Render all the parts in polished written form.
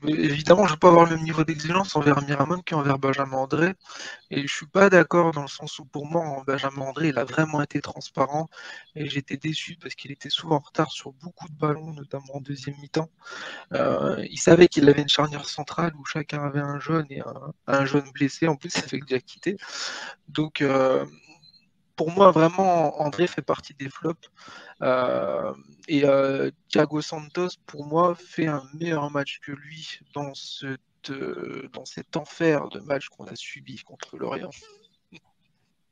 Mais évidemment, je ne vais pas avoir le même niveau d'exigence envers Miramon qu'envers Benjamin André. Et je suis pas d'accord dans le sens où pour moi, Benjamin André, il a vraiment été transparent. Et j'étais déçu parce qu'il était souvent en retard sur beaucoup de ballons, notamment en deuxième mi-temps. Il savait qu'il avait une charnière centrale où chacun avait un jaune et un jaune blessé, en plus avec Diakité. Donc pour moi, vraiment, André fait partie des flops. Euh, et Thiago Santos, pour moi, fait un meilleur match que lui dans cet enfer de match qu'on a subi contre l'Orient.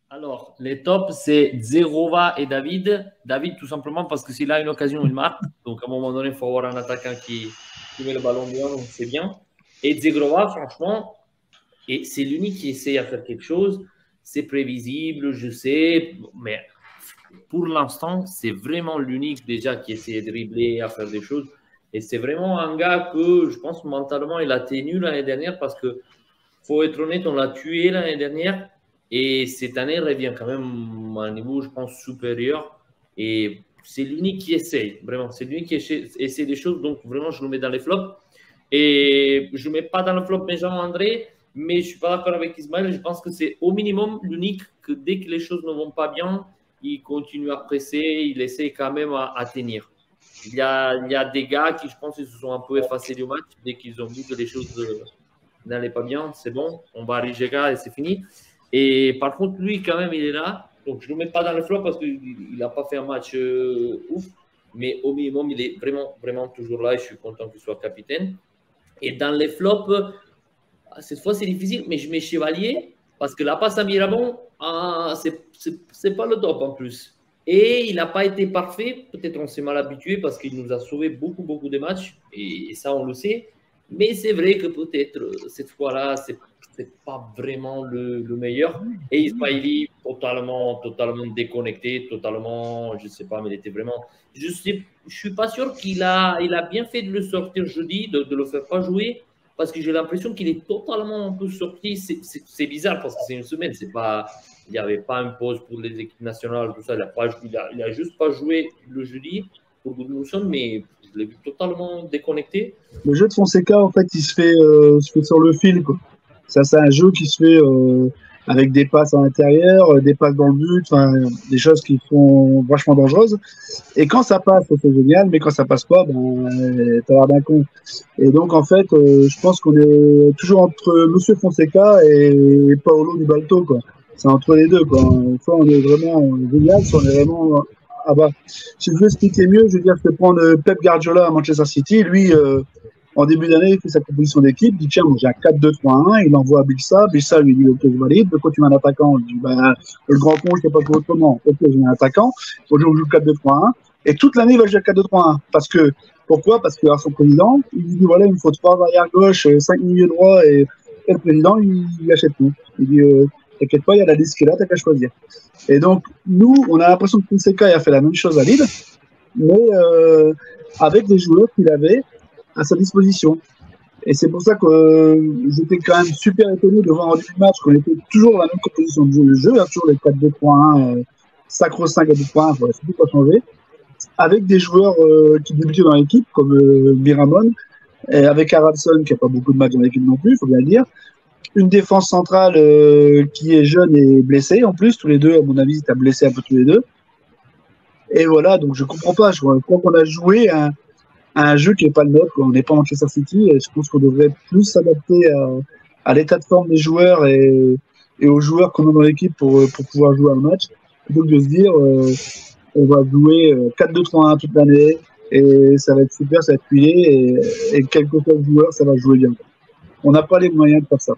Alors, les tops, c'est Zerova et David. David, tout simplement parce que s'il a une occasion, il marque. Donc, à un moment donné, il faut avoir un attaquant qui met le ballon bien, donc c'est bien. Et Zegrova, franchement, et c'est l'unique qui essaie à faire quelque chose. C'est prévisible, je sais, mais pour l'instant, c'est vraiment l'unique déjà qui essaie de dribbler, à faire des choses. Et c'est vraiment un gars que je pense mentalement, il a tenu l'année dernière parce que, faut être honnête, on l'a tué l'année dernière. Et cette année, il revient quand même à un niveau, je pense, supérieur. Et c'est l'unique qui essaye, vraiment. C'est l'unique qui essaie des choses. Donc, vraiment, je le mets dans les flops. Et je ne mets pas dans le flop Benjamin André, mais je ne suis pas d'accord avec Ismaël. Je pense que c'est au minimum l'unique que dès que les choses ne vont pas bien, il continue à presser, il essaie quand même à tenir. Il y a des gars qui, je pense, ils se sont un peu effacés du match dès qu'ils ont vu que les choses n'allaient pas bien. C'est bon, on va à Rijeka et c'est fini. Et par contre, lui, quand même, il est là. Donc, je ne le mets pas dans le flop parce qu'il n'a pas fait un match ouf. Mais au minimum, il est vraiment, vraiment toujours là et je suis content qu'il soit capitaine. Et dans les flops, cette fois, c'est difficile, mais je mets Chevalier parce que la passe à Mirabon, c'est pas le top en plus. Et il n'a pas été parfait. Peut-être on s'est mal habitué parce qu'il nous a sauvé beaucoup, beaucoup de matchs. Et ça, on le sait. Mais c'est vrai que peut-être cette fois-là, c'est pas vraiment le meilleur. Et Ismaili, totalement déconnecté, totalement, je sais pas, mais il était vraiment. Je suis pas sûr il a bien fait de le sortir jeudi, de le faire pas jouer, parce que j'ai l'impression qu'il est totalement un peu sorti. C'est bizarre parce que c'est une semaine, c'est pas. Il n'y avait pas une pause pour les équipes nationales, tout ça. Il a juste pas joué le jeudi pour Goodmanson, mais je l'ai vu totalement déconnecté. Le jeu de Fonseca, en fait, il se fait sur le fil, quoi. Ça, c'est un jeu qui se fait avec des passes à l'intérieur, des passes dans le but, des choses qui sont vachement dangereuses. Et quand ça passe, c'est génial, mais quand ça passe pas, t'as l'air d'un con. Et donc, en fait, je pense qu'on est toujours entre Monsieur Fonseca et Paolo Di Balto, quoi. C'est entre les deux, quoi. Soit on est vraiment génial, soit on est vraiment ah bah. Si je veux expliquer mieux, je veux dire, je peux prendre Pep Guardiola à Manchester City. Lui, en début d'année, il fait sa composition d'équipe, il dit tiens, moi j'ai un 4-2-3-1, il envoie à Bielsa, Bielsa lui dit ok, je valide, pourquoi tu mets un attaquant? Il dit bah, le grand con, je ne sais pas jouer autrement, ok, je mets un attaquant, aujourd'hui on joue 4-2-3-1, et toute l'année il va jouer 4-2-3-1, parce que, pourquoi? Parce que son président, il lui dit voilà, il me faut 3 arrières gauche, 5 milieux droits, et le président, il achète tout. Il dit t'inquiète pas, il y a la liste qui est là, t'as qu'à choisir. Et donc, nous, on a l'impression que Fonseca a fait la même chose à Lille, mais avec les joueurs qu'il avait à sa disposition. Et c'est pour ça que j'étais quand même super étonné de voir en début de match qu'on était toujours dans la même composition de jeu, hein, toujours les 4-2-3-1, sacro-saint 4-2-3-1, il ne faut pas changer, avec des joueurs qui débutaient dans l'équipe, comme Miramon, et avec Haraldson, qui n'a pas beaucoup de matchs dans l'équipe non plus, il faut bien le dire. Une défense centrale qui est jeune et blessée, en plus, tous les deux, à mon avis, ils étaient blessés un peu tous les deux. Et voilà, donc je comprends pas, je crois qu'on a joué un jeu qui n'est pas le nôtre, on n'est pas Manchester City, et je pense qu'on devrait plus s'adapter à l'état de forme des joueurs et aux joueurs qu'on a dans l'équipe pour pouvoir jouer un match. Donc de se dire, on va jouer 4-2-3-1 toute l'année, et ça va être super, ça va être huilé, et quel que soit le joueur, ça va jouer bien. On n'a pas les moyens de faire ça.